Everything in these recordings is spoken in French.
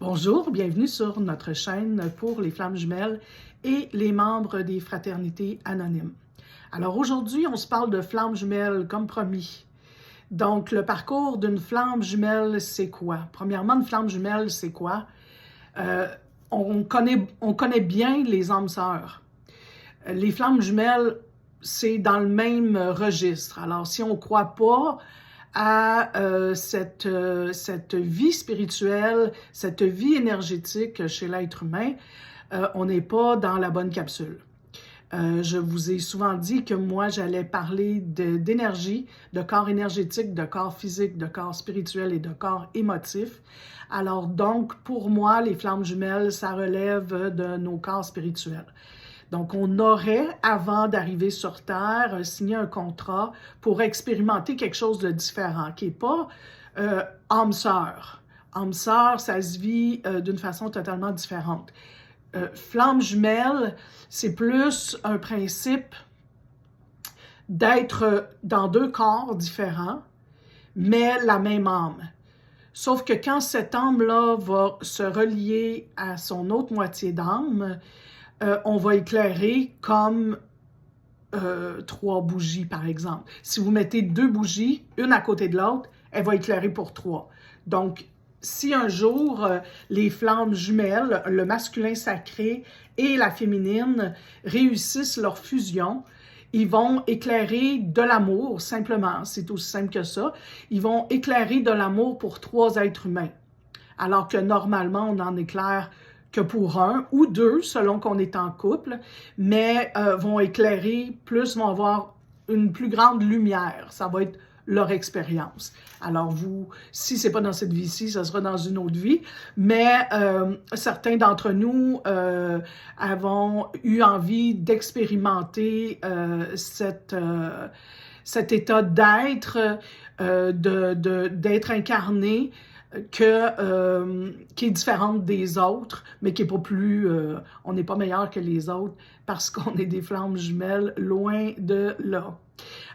Bonjour, bienvenue sur notre chaîne pour les flammes jumelles et les membres des fraternités anonymes. Alors aujourd'hui, on se parle de flammes jumelles comme promis. Donc, le parcours d'une flamme jumelle, c'est quoi? Premièrement, une flamme jumelle, c'est quoi? On connaît bien les âmes sœurs. Les flammes jumelles, c'est dans le même registre. Alors, si on ne croit pas à cette vie spirituelle, cette vie énergétique chez l'être humain, on n'est pas dans la bonne capsule. Je vous ai souvent dit que moi, j'allais parler d'énergie, de corps énergétique, de corps physique, de corps spirituel et de corps émotif. Alors donc, pour moi, les flammes jumelles, ça relève de nos corps spirituels. Donc, on aurait, avant d'arriver sur Terre, signé un contrat pour expérimenter quelque chose de différent, qui n'est pas âme-sœur. Âme-sœur, ça se vit d'une façon totalement différente. Flamme jumelle, c'est plus un principe d'être dans deux corps différents, mais la même âme. Sauf que quand cette âme-là va se relier à son autre moitié d'âme, on va éclairer comme 3 bougies, par exemple. Si vous mettez 2 bougies, une à côté de l'autre, elle va éclairer pour 3. Donc, si un jour, les flammes jumelles, le masculin sacré et la féminine, réussissent leur fusion, ils vont éclairer de l'amour, simplement, c'est aussi simple que ça. Ils vont éclairer de l'amour pour 3 êtres humains, alors que normalement, on en éclaire que pour 1 ou 2, selon qu'on est en couple, mais vont éclairer plus, vont avoir une plus grande lumière. Ça va être leur expérience. Alors vous, si c'est pas dans cette vie-ci, ça sera dans une autre vie, mais certains d'entre nous avons eu envie d'expérimenter cet état d'être, d'être incarné, qui est différente des autres, mais qui n'est pas plus... on n'est pas meilleur que les autres parce qu'on est des flammes jumelles, loin de là.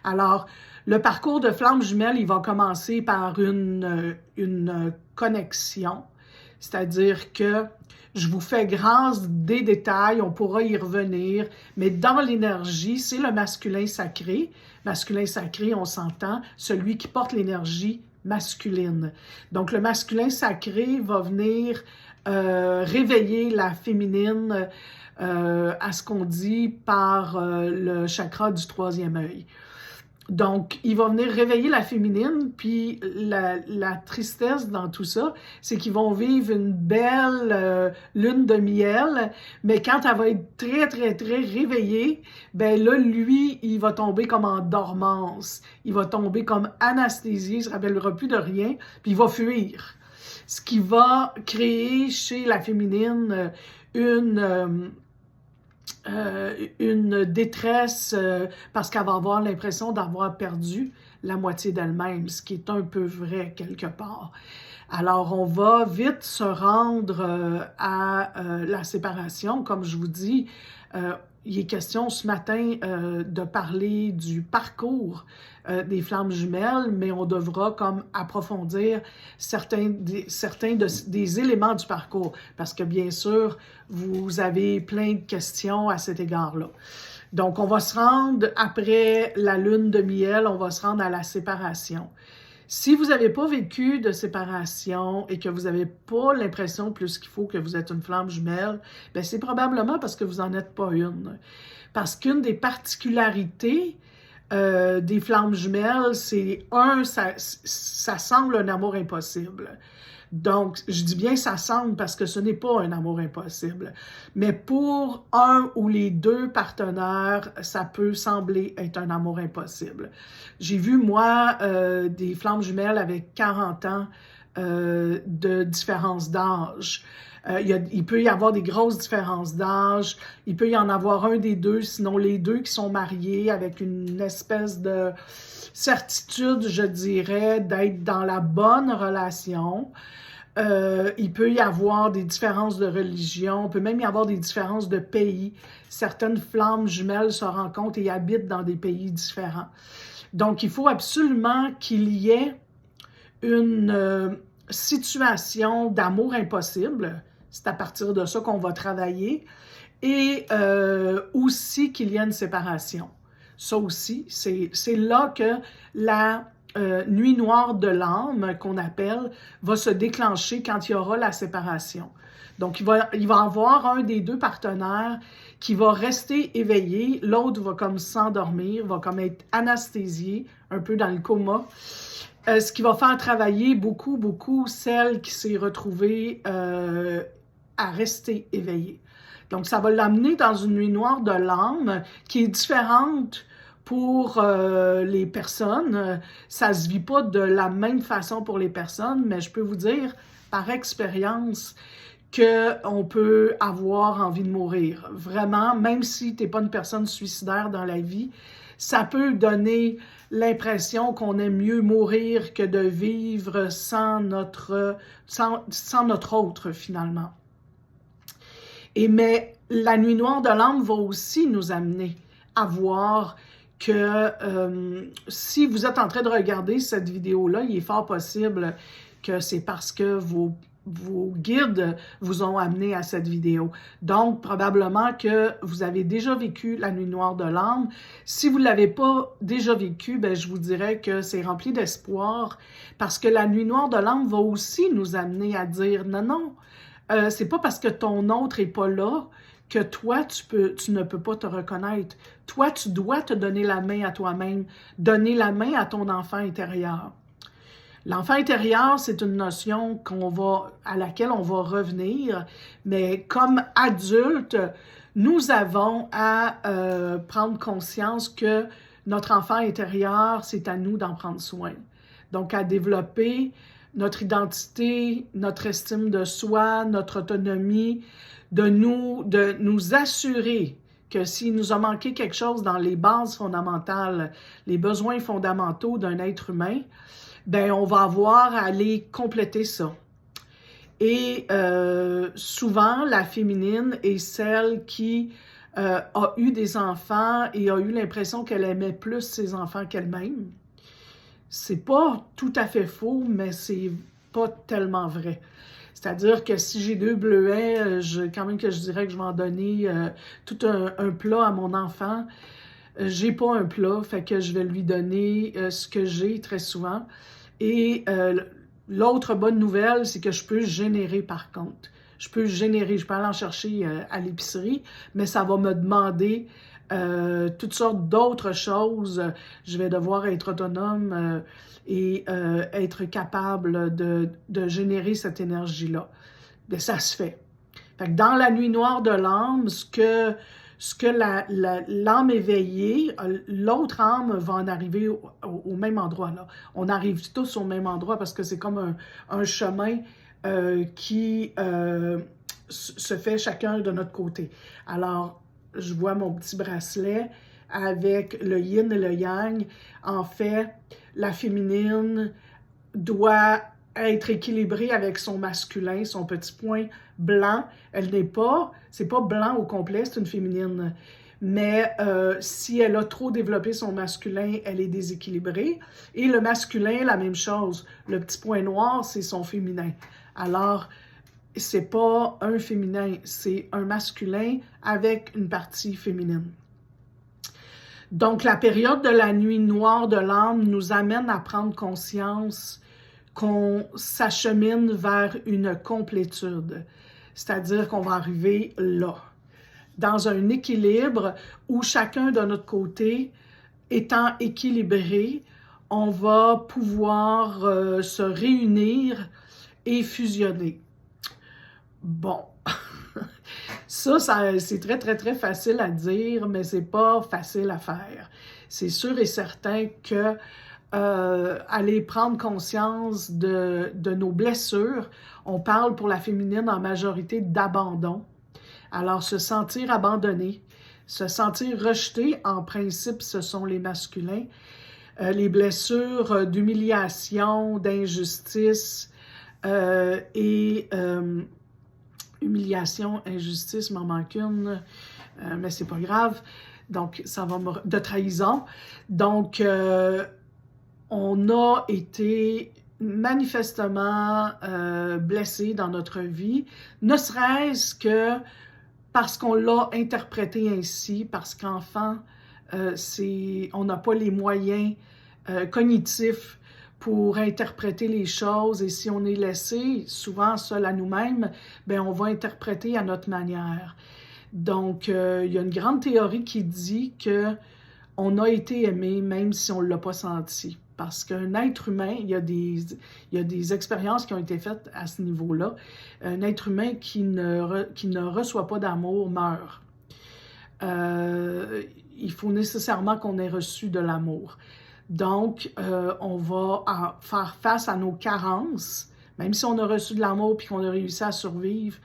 Alors, le parcours de flammes jumelles, il va commencer par une connexion, c'est-à-dire que je vous fais grâce des détails, on pourra y revenir, mais dans l'énergie, c'est le masculin sacré. Masculin sacré, on s'entend, celui qui porte l'énergie masculine. Donc, le masculin sacré va venir réveiller la féminine à ce qu'on dit par le chakra du 3e œil. Donc, il va venir réveiller la féminine, puis la tristesse dans tout ça, c'est qu'ils vont vivre une belle lune de miel, mais quand elle va être très, très, très réveillée, ben là, lui, il va tomber comme en dormance. Il va tomber comme anesthésié, il ne se rappellera plus de rien, puis il va fuir. Ce qui va créer chez la féminine une détresse parce qu'elle va avoir l'impression d'avoir perdu la moitié d'elle-même, ce qui est un peu vrai quelque part. Alors, on va vite se rendre à la séparation. Comme je vous dis, il est question ce matin de parler du parcours des flammes jumelles, mais on devra comme approfondir certains des éléments du parcours, parce que bien sûr, vous avez plein de questions à cet égard-là. Donc, on va se rendre, après la lune de miel, on va se rendre à la séparation. Si vous n'avez pas vécu de séparation et que vous n'avez pas l'impression plus qu'il faut que vous êtes une flamme jumelle, bien c'est probablement parce que vous n'en êtes pas une. Parce qu'une des particularités des flammes jumelles, c'est ça semble un amour impossible. Donc, je dis bien ça semble parce que ce n'est pas un amour impossible. Mais pour un ou les 2 partenaires, ça peut sembler être un amour impossible. J'ai vu, moi, des flammes jumelles avec 40 ans de différence d'âge. Il peut y avoir des grosses différences d'âge. Il peut y en avoir un des 2, sinon les 2 qui sont mariés avec une espèce de certitude, je dirais, d'être dans la bonne relation. Il peut y avoir des différences de religion, il peut même y avoir des différences de pays. Certaines flammes jumelles se rencontrent et habitent dans des pays différents. Donc, il faut absolument qu'il y ait situation d'amour impossible, c'est à partir de ça qu'on va travailler, et aussi qu'il y a une séparation. Ça aussi, c'est là que la nuit noire de l'âme, qu'on appelle, va se déclencher quand il y aura la séparation. Donc, il va y avoir un des deux partenaires qui va rester éveillé, l'autre va comme s'endormir, va comme être anesthésié, un peu dans le coma, ce qui va faire travailler beaucoup celle qui s'est retrouvée à rester éveillée. Donc, ça va l'amener dans une nuit noire de l'âme qui est différente pour les personnes. Ça ne se vit pas de la même façon pour les personnes, mais je peux vous dire par expérience qu'on peut avoir envie de mourir. Vraiment, même si tu n'es pas une personne suicidaire dans la vie, ça peut donner l'impression qu'on aime mieux mourir que de vivre sans notre autre, finalement. Mais la nuit noire de l'âme va aussi nous amener à voir que si vous êtes en train de regarder cette vidéo-là, il est fort possible que c'est parce que vos guides vous ont amené à cette vidéo. Donc, probablement que vous avez déjà vécu la nuit noire de l'âme. Si vous ne l'avez pas déjà vécu, ben, je vous dirais que c'est rempli d'espoir parce que la nuit noire de l'âme va aussi nous amener à dire non, c'est pas parce que ton autre n'est pas là que toi, tu ne peux pas te reconnaître. Toi, tu dois te donner la main à toi-même, donner la main à ton enfant intérieur. L'enfant intérieur, c'est une notion à laquelle on va revenir, mais comme adulte, nous avons à prendre conscience que notre enfant intérieur, c'est à nous d'en prendre soin. Donc, à développer notre identité, notre estime de soi, notre autonomie, de nous assurer que s'il nous a manqué quelque chose dans les bases fondamentales, les besoins fondamentaux d'un être humain, ben on va avoir à aller compléter ça. Et souvent, la féminine est celle qui a eu des enfants et a eu l'impression qu'elle aimait plus ses enfants qu'elle-même. C'est pas tout à fait faux, mais c'est pas tellement vrai. C'est-à-dire que si j'ai 2 bleuets, quand même que je dirais que je vais en donner tout un plat à mon enfant. J'ai pas un plat, fait que je vais lui donner ce que j'ai très souvent. Et l'autre bonne nouvelle, c'est que je peux générer par contre. Je peux aller en chercher à l'épicerie, mais ça va me demander toutes sortes d'autres choses. Je vais devoir être autonome et être capable de générer cette énergie-là. Mais ça se fait. Fait que dans la nuit noire de l'âme, ce que l'âme éveillée, l'autre âme va en arriver au même endroit. Là. On arrive tous au même endroit parce que c'est comme un chemin qui se fait chacun de notre côté. Alors, je vois mon petit bracelet avec le yin et le yang. En fait, la féminine doit être équilibrée avec son masculin, son petit point blanc. C'est pas blanc au complet, c'est une féminine. Mais si elle a trop développé son masculin, elle est déséquilibrée. Et le masculin, la même chose. Le petit point noir, c'est son féminin. Alors, c'est pas un féminin, c'est un masculin avec une partie féminine. Donc, la période de la nuit noire de l'âme nous amène à prendre conscience qu'on s'achemine vers une complétude. C'est-à-dire qu'on va arriver là, dans un équilibre où chacun de notre côté, étant équilibré, on va pouvoir se réunir et fusionner. Bon, ça c'est très facile à dire, mais c'est pas facile à faire. C'est sûr et certain que aller prendre conscience de nos blessures, on parle pour la féminine en majorité d'abandon. Alors, se sentir abandonné, se sentir rejeté, en principe, ce sont les masculins. Les blessures d'humiliation, d'injustice et humiliation, injustice, m'en manque une, mais c'est pas grave. Donc, ça va de trahison. Donc, on a été manifestement blessé dans notre vie, ne serait-ce que parce qu'on l'a interprété ainsi, parce qu'enfant, on n'a pas les moyens cognitifs pour interpréter les choses, et si on est laissé souvent seul à nous-mêmes, bien, on va interpréter à notre manière. Donc, il y a une grande théorie qui dit qu'on a été aimé même si on ne l'a pas senti. Parce qu'un être humain, il y a des expériences qui ont été faites à ce niveau-là. Un être humain qui ne reçoit pas d'amour meurt. Il faut nécessairement qu'on ait reçu de l'amour. Donc, on va faire face à nos carences, même si on a reçu de l'amour et qu'on a réussi à survivre,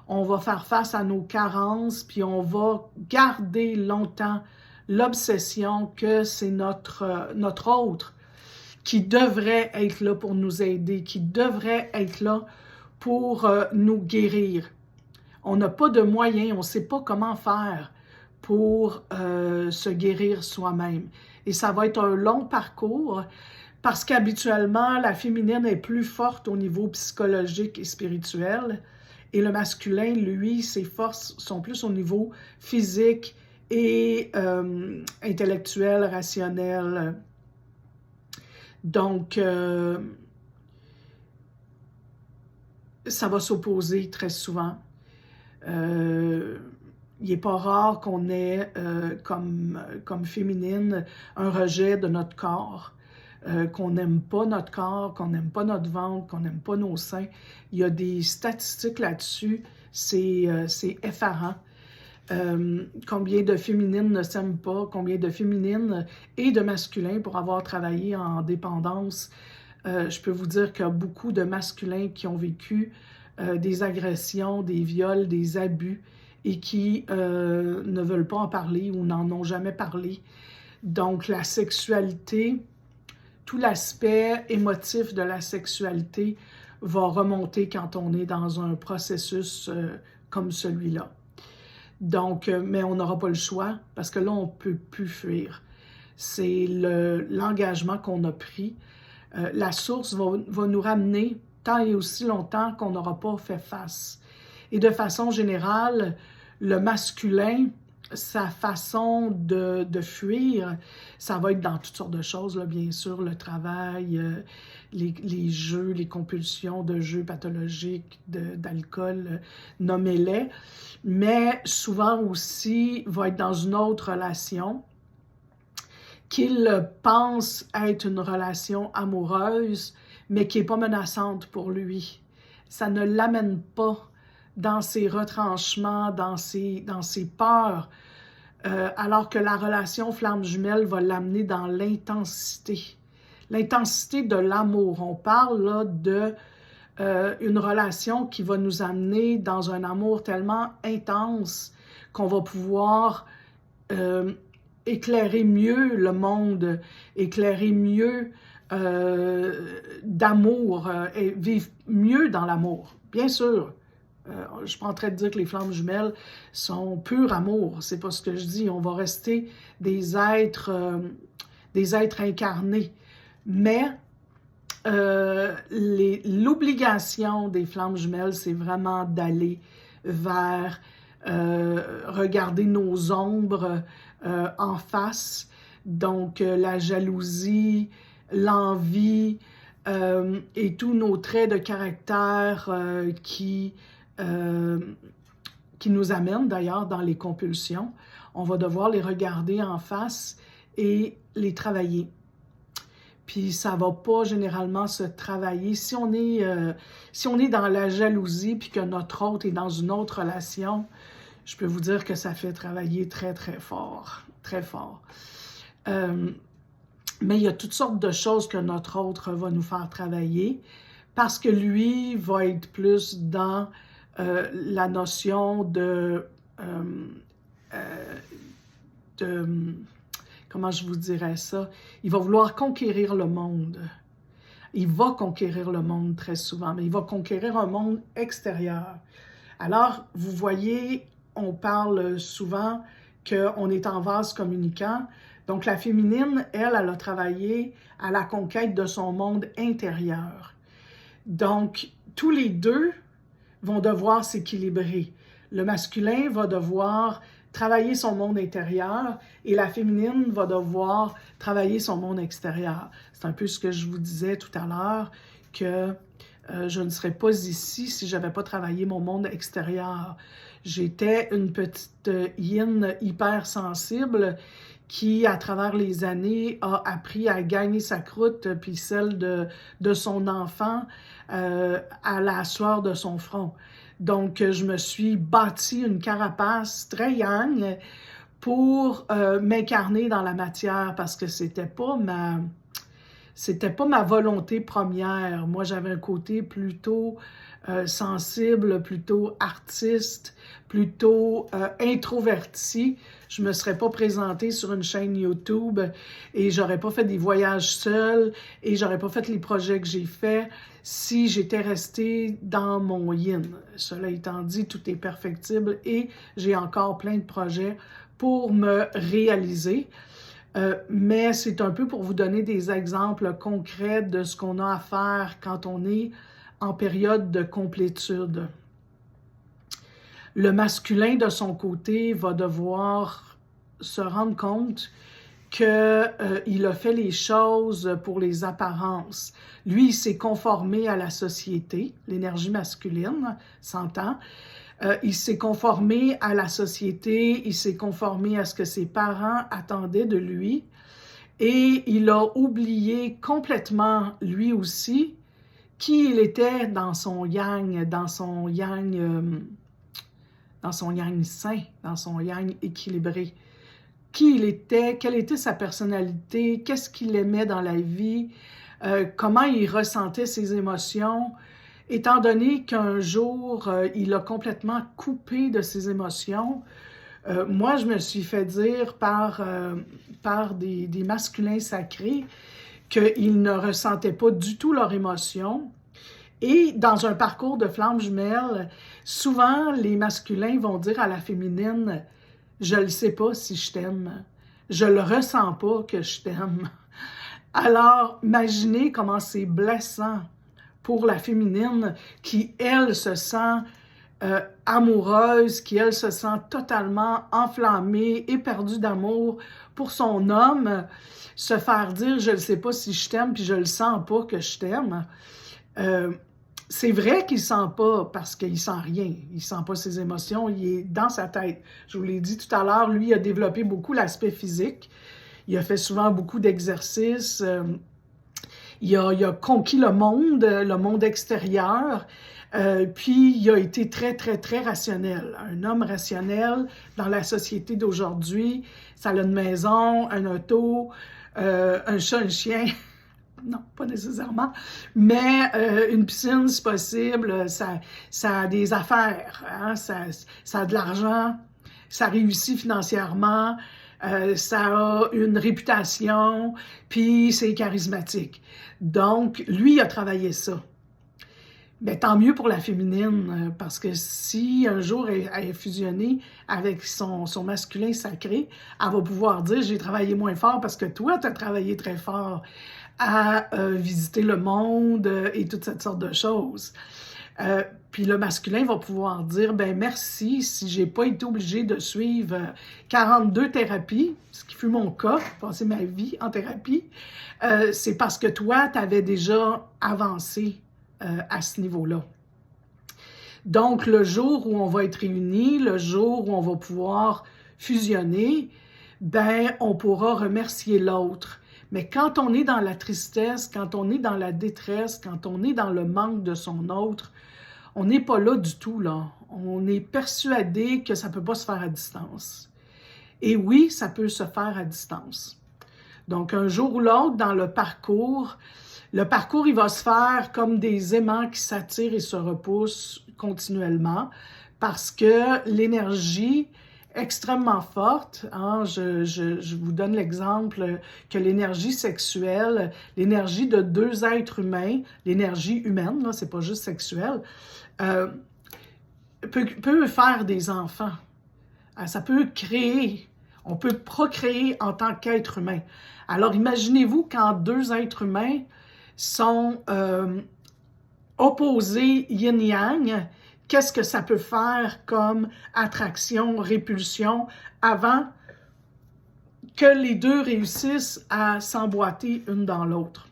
on va faire face à nos carences, puis on va garder longtemps l'obsession que c'est notre autre qui devrait être là pour nous aider, qui devrait être là pour nous guérir. On n'a pas de moyens, on ne sait pas comment faire pour se guérir soi-même. Et ça va être un long parcours parce qu'habituellement, la féminine est plus forte au niveau psychologique et spirituel et le masculin, lui, ses forces sont plus au niveau physique et intellectuel, rationnel. Donc, ça va s'opposer très souvent. Il n'est pas rare qu'on ait, comme féminine, un rejet de notre corps, qu'on n'aime pas notre corps, qu'on n'aime pas notre ventre, qu'on n'aime pas nos seins. Il y a des statistiques là-dessus, c'est effarant. Combien de féminines ne s'aiment pas, combien de féminines et de masculins pour avoir travaillé en dépendance. Je peux vous dire qu'il y a beaucoup de masculins qui ont vécu des agressions, des viols, des abus et qui ne veulent pas en parler ou n'en ont jamais parlé. Donc la sexualité, tout l'aspect émotif de la sexualité va remonter quand on est dans un processus comme celui-là. Donc, mais on n'aura pas le choix parce que là, on ne peut plus fuir. C'est l'engagement qu'on a pris. La source va nous ramener tant et aussi longtemps qu'on n'aura pas fait face. Et de façon générale, le masculin, sa façon de fuir, ça va être dans toutes sortes de choses, là, bien sûr, le travail, les jeux, les compulsions de jeux pathologiques, d'alcool, nommez-les, mais souvent aussi va être dans une autre relation qu'il pense être une relation amoureuse, mais qui n'est pas menaçante pour lui. Ça ne l'amène pas dans ses retranchements, dans ses peurs, alors que la relation flamme jumelle va l'amener dans l'intensité. L'intensité de l'amour. On parle là de une relation qui va nous amener dans un amour tellement intense qu'on va pouvoir éclairer mieux le monde, éclairer mieux d'amour et vivre mieux dans l'amour. Bien sûr, je ne suis pas en train de dire que les flammes jumelles sont pur amour. C'est pas ce que je dis. On va rester des êtres incarnés. Mais l'obligation des flammes jumelles, c'est vraiment d'aller vers regarder nos ombres en face. Donc, la jalousie, l'envie et tous nos traits de caractère qui nous amènent d'ailleurs dans les compulsions. On va devoir les regarder en face et les travailler. Puis ça ne va pas généralement se travailler. Si on est dans la jalousie puis que notre autre est dans une autre relation, je peux vous dire que ça fait travailler très, très fort. Très fort. Mais il y a toutes sortes de choses que notre autre va nous faire travailler parce que lui va être plus dans la notion de comment je vous dirais ça? Il va vouloir conquérir le monde. Il va conquérir le monde très souvent, mais il va conquérir un monde extérieur. Alors, vous voyez, on parle souvent qu'on est en vase communicant, Donc, la féminine, elle a travaillé à la conquête de son monde intérieur. Donc, tous les deux vont devoir s'équilibrer. Le masculin va devoir travailler son monde intérieur et la féminine va devoir travailler son monde extérieur. C'est un peu ce que je vous disais tout à l'heure, que je ne serais pas ici si je n'avais pas travaillé mon monde extérieur. J'étais une petite yin hyper sensible qui, à travers les années, a appris à gagner sa croûte, puis celle de son enfant à la sueur de son front. Donc, je me suis bâti une carapace très yang pour m'incarner dans la matière parce que c'était pas ma volonté première. Moi, j'avais un côté plutôt sensible, plutôt artiste, plutôt introverti. Je me serais pas présentée sur une chaîne YouTube et j'aurais pas fait des voyages seuls et j'aurais pas fait les projets que j'ai faits si j'étais restée dans mon yin. Cela étant dit, tout est perfectible et j'ai encore plein de projets pour me réaliser. Mais c'est un peu pour vous donner des exemples concrets de ce qu'on a à faire quand on est en période de complétude. Le masculin, de son côté, va devoir se rendre compte qu'il a fait les choses pour les apparences. Lui, il s'est conformé à la société, l'énergie masculine, s'entend. Il s'est conformé à la société, il s'est conformé à ce que ses parents attendaient de lui et il a oublié complètement, lui aussi, qui il était dans son yang sain, dans son yang équilibré. Qui il était, quelle était sa personnalité, qu'est-ce qu'il aimait dans la vie, comment il ressentait ses émotions, étant donné qu'un jour, il a complètement coupé de ses émotions. Moi, je me suis fait dire par des masculins sacrés qu'ils ne ressentaient pas du tout leurs émotions. Et dans un parcours de flammes jumelles, souvent, les masculins vont dire à la féminine « Je ne sais pas si je t'aime. Je ne le ressens pas que je t'aime. » Alors, imaginez comment c'est blessant pour la féminine qui, elle, se sent amoureuse, qui, elle, se sent totalement enflammée, éperdue d'amour pour son homme, se faire dire « Je ne sais pas si je t'aime, puis je ne le sens pas que je t'aime. » C'est vrai qu'il ne sent pas parce qu'il ne sent rien. Il ne sent pas ses émotions, il est dans sa tête. Je vous l'ai dit tout à l'heure, lui a développé beaucoup l'aspect physique. Il a fait souvent beaucoup d'exercices. Il a conquis le monde extérieur. Puis il a été très, très, très rationnel. Un homme rationnel dans la société d'aujourd'hui, ça a une maison, un auto, un chat, un chien. Non, pas nécessairement, mais une piscine, c'est possible, ça a des affaires, hein? Ça a de l'argent, ça réussit financièrement, ça a une réputation, puis c'est charismatique. Donc, lui, il a travaillé ça. Mais tant mieux pour la féminine, parce que si un jour elle est fusionnée avec son masculin sacré, elle va pouvoir dire « J'ai travaillé moins fort parce que toi, tu as travaillé très fort à visiter le monde et toutes cette sorte de choses. » Puis le masculin va pouvoir dire « Ben merci, si j'ai pas été obligé de suivre 42 thérapies, ce qui fut mon cas, passer ma vie en thérapie, c'est parce que toi, tu avais déjà avancé à ce niveau-là. » Donc, le jour où on va être réunis, le jour où on va pouvoir fusionner, ben on pourra remercier l'autre. Mais quand on est dans la tristesse, quand on est dans la détresse, quand on est dans le manque de son autre, on n'est pas là du tout, là. On est persuadé que ça ne peut pas se faire à distance. Et oui, ça peut se faire à distance. Donc, un jour ou l'autre, dans le parcours, il va se faire comme des aimants qui s'attirent et se repoussent continuellement parce que l'énergie extrêmement forte, hein, je vous donne l'exemple que l'énergie sexuelle, l'énergie de deux êtres humains, l'énergie humaine, là, c'est pas juste sexuel, peut faire des enfants. Ça peut créer On peut procréer en tant qu'être humain. Alors, imaginez-vous quand deux êtres humains sont opposés yin-yang, qu'est-ce que ça peut faire comme attraction, répulsion, avant que les deux réussissent à s'emboîter une dans l'autre.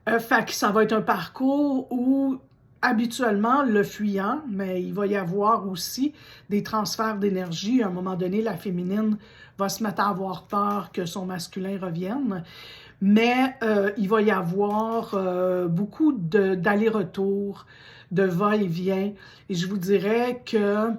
Fait que ça va être un parcours où habituellement le fuyant, mais il va y avoir aussi des transferts d'énergie. À un moment donné, la féminine va se mettre à avoir peur que son masculin revienne, mais il va y avoir beaucoup d'aller-retour, de va-et-vient, et je vous dirais que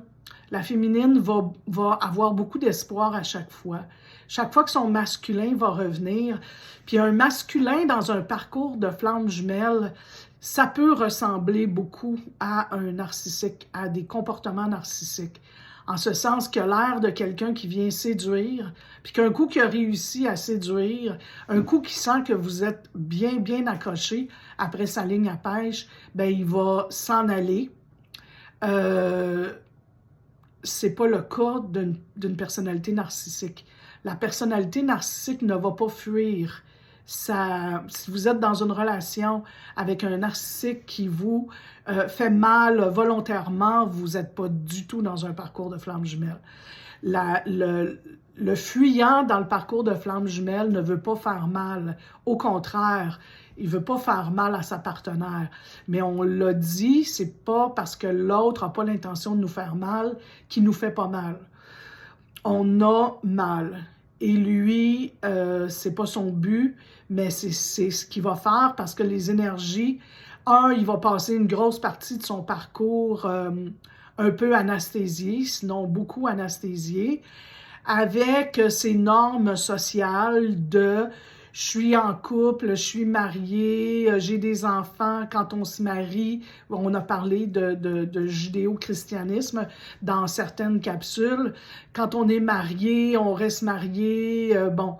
la féminine va avoir beaucoup d'espoir à chaque fois. Chaque fois que son masculin va revenir, puis un masculin dans un parcours de flamme jumelle, ça peut ressembler beaucoup à un narcissique, à des comportements narcissiques. En ce sens que l'air de quelqu'un qui vient séduire, puis qu'un coup qui a réussi à séduire, un coup qui sent que vous êtes bien, bien accroché après sa ligne à pêche, ben il va s'en aller. C'est pas le cas d'une personnalité narcissique. La personnalité narcissique ne va pas fuir. Si vous êtes dans une relation avec un narcissique qui vous fait mal volontairement, vous n'êtes pas du tout dans un parcours de flamme jumelle. Le fuyant dans le parcours de flamme jumelle ne veut pas faire mal. Au contraire, il ne veut pas faire mal à sa partenaire. Mais on l'a dit, c'est pas parce que l'autre n'a pas l'intention de nous faire mal qu'il nous fait pas mal. On a mal. Et lui, c'est pas son but, mais c'est ce qu'il va faire parce que les énergies, il va passer une grosse partie de son parcours un peu anesthésié, sinon beaucoup anesthésié, avec ces normes sociales de je suis en couple, je suis mariée, j'ai des enfants. Quand on se marie, on a parlé de judéo-christianisme dans certaines capsules. Quand on est marié, on reste marié. Bon,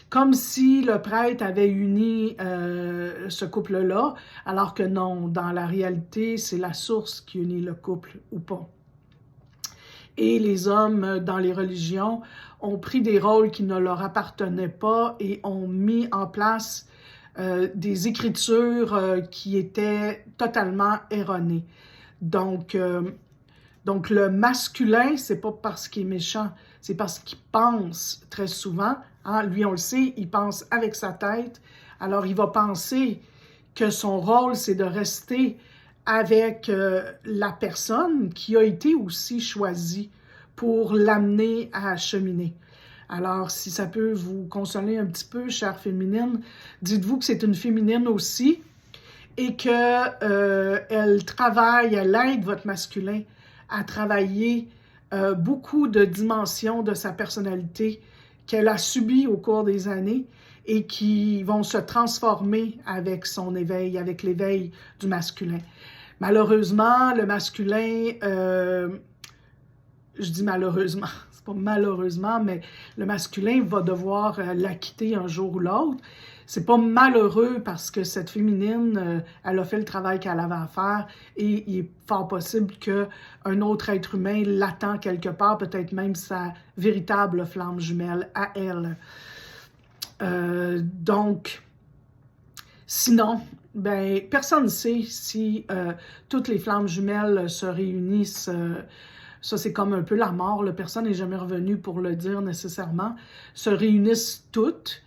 comme si le prêtre avait uni ce couple-là, alors que non, dans la réalité, c'est la source qui unit le couple ou pas. Et les hommes dans les religions ont pris des rôles qui ne leur appartenaient pas et ont mis en place des écritures qui étaient totalement erronées. Donc le masculin, c'est pas parce qu'il est méchant, c'est parce qu'il pense très souvent. Hein? Lui, on le sait, il pense avec sa tête. Alors, il va penser que son rôle, c'est de rester avec la personne qui a été aussi choisie pour l'amener à cheminer. Alors, si ça peut vous consoler un petit peu, chère féminine, dites-vous que c'est une féminine aussi et qu'elle travaille, elle aide votre masculin à travailler beaucoup de dimensions de sa personnalité qu'elle a subies au cours des années et qui vont se transformer avec son éveil, avec l'éveil du masculin. Malheureusement, le masculin, je dis malheureusement, c'est pas malheureusement, mais le masculin va devoir la quitter un jour ou l'autre. C'est pas malheureux parce que cette féminine, elle a fait le travail qu'elle avait à faire et il est fort possible qu'un autre être humain l'attend quelque part, peut-être même sa véritable flamme jumelle à elle. Donc, sinon, ben, personne ne sait si toutes les flammes jumelles se réunissent. Ça, c'est comme un peu la mort. Là. Personne n'est jamais revenu pour le dire nécessairement. Se réunissent toutes.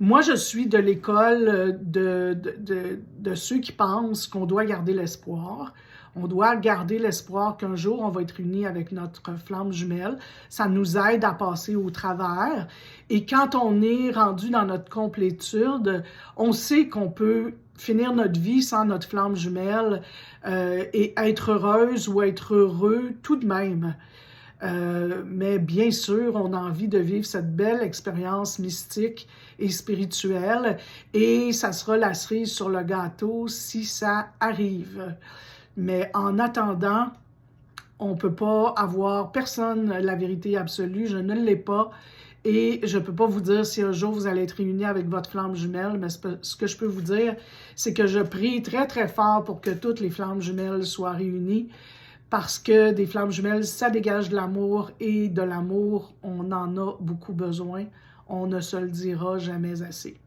Moi, je suis de l'école de ceux qui pensent qu'on doit garder l'espoir. On doit garder l'espoir qu'un jour, on va être unis avec notre flamme jumelle. Ça nous aide à passer au travers. Et quand on est rendu dans notre complétude, on sait qu'on peut finir notre vie sans notre flamme jumelle et être heureuse ou être heureux tout de même. Mais bien sûr, on a envie de vivre cette belle expérience mystique et spirituelle et ça sera la cerise sur le gâteau si ça arrive. Mais en attendant, on ne peut pas avoir personne la vérité absolue, je ne l'ai pas. Et je ne peux pas vous dire si un jour vous allez être réunis avec votre flamme jumelle, mais ce que je peux vous dire, c'est que je prie très, très fort pour que toutes les flammes jumelles soient réunies parce que des flammes jumelles, ça dégage de l'amour, et de l'amour, on en a beaucoup besoin. On ne se le dira jamais assez.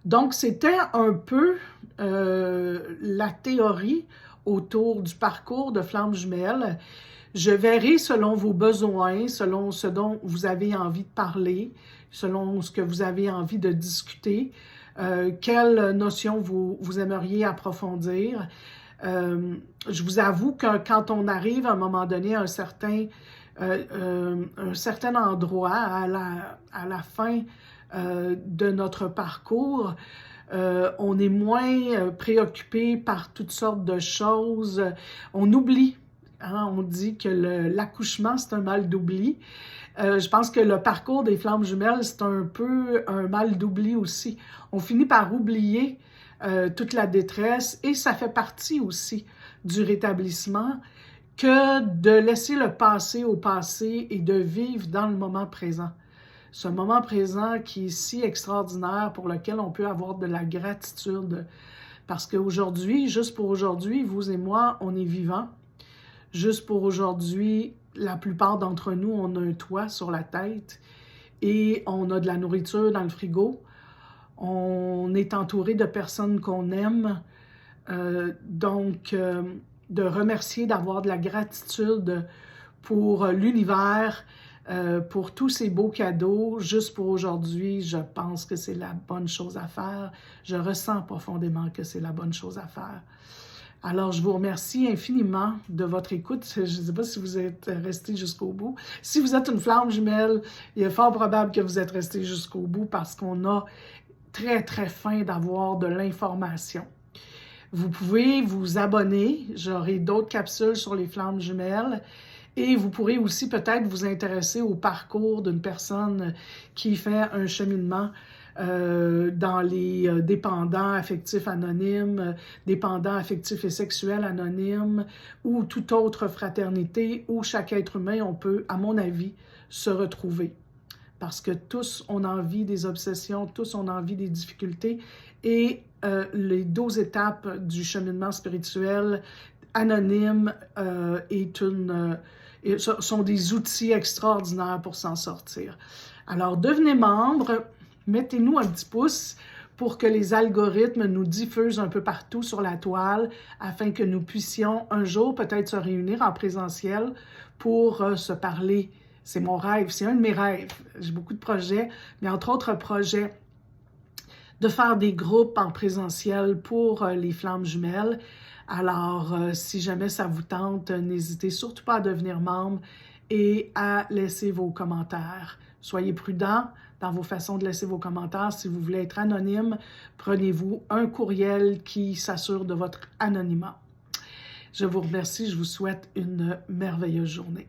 Donc, c'était un peu la théorie autour du parcours de flammes jumelles. Je verrai selon vos besoins, selon ce dont vous avez envie de parler, selon ce que vous avez envie de discuter, quelles notions vous aimeriez approfondir. Je vous avoue que quand on arrive à un moment donné à un certain endroit, à la fin de notre parcours, on est moins préoccupé par toutes sortes de choses. On oublie. Hein, on dit que l'accouchement, c'est un mal d'oubli. Je pense que le parcours des flammes jumelles, c'est un peu un mal d'oubli aussi. On finit par oublier toute la détresse, et ça fait partie aussi du rétablissement que de laisser le passé au passé et de vivre dans le moment présent. Ce moment présent qui est si extraordinaire, pour lequel on peut avoir de la gratitude. Parce qu'aujourd'hui, juste pour aujourd'hui, vous et moi, on est vivants. Juste pour aujourd'hui, la plupart d'entre nous, on a un toit sur la tête et on a de la nourriture dans le frigo. On est entouré de personnes qu'on aime. Donc, de remercier, d'avoir de la gratitude pour l'univers, pour tous ces beaux cadeaux, juste pour aujourd'hui, je pense que c'est la bonne chose à faire. Je ressens profondément que c'est la bonne chose à faire. Alors, je vous remercie infiniment de votre écoute. Je ne sais pas si vous êtes resté jusqu'au bout. Si vous êtes une flamme jumelle, il est fort probable que vous êtes resté jusqu'au bout, parce qu'on a très, très faim d'avoir de l'information. Vous pouvez vous abonner. J'aurai d'autres capsules sur les flammes jumelles. Et vous pourrez aussi peut-être vous intéresser au parcours d'une personne qui fait un cheminement dans les dépendants affectifs anonymes, dépendants affectifs et sexuels anonymes, ou toute autre fraternité où chaque être humain, on peut, à mon avis, se retrouver. Parce que tous, on a envie des obsessions, tous, on a envie des difficultés, et les 12 étapes du cheminement spirituel anonyme sont des outils extraordinaires pour s'en sortir. Alors, devenez membre, mettez-nous un petit pouce pour que les algorithmes nous diffusent un peu partout sur la toile, afin que nous puissions un jour peut-être se réunir en présentiel pour se parler. C'est mon rêve, c'est un de mes rêves. J'ai beaucoup de projets, mais entre autres projets, de faire des groupes en présentiel pour les flammes jumelles. Alors, si jamais ça vous tente, n'hésitez surtout pas à devenir membre et à laisser vos commentaires. Soyez prudents dans vos façons de laisser vos commentaires. Si vous voulez être anonyme, prenez-vous un courriel qui s'assure de votre anonymat. Je vous remercie, je vous souhaite une merveilleuse journée.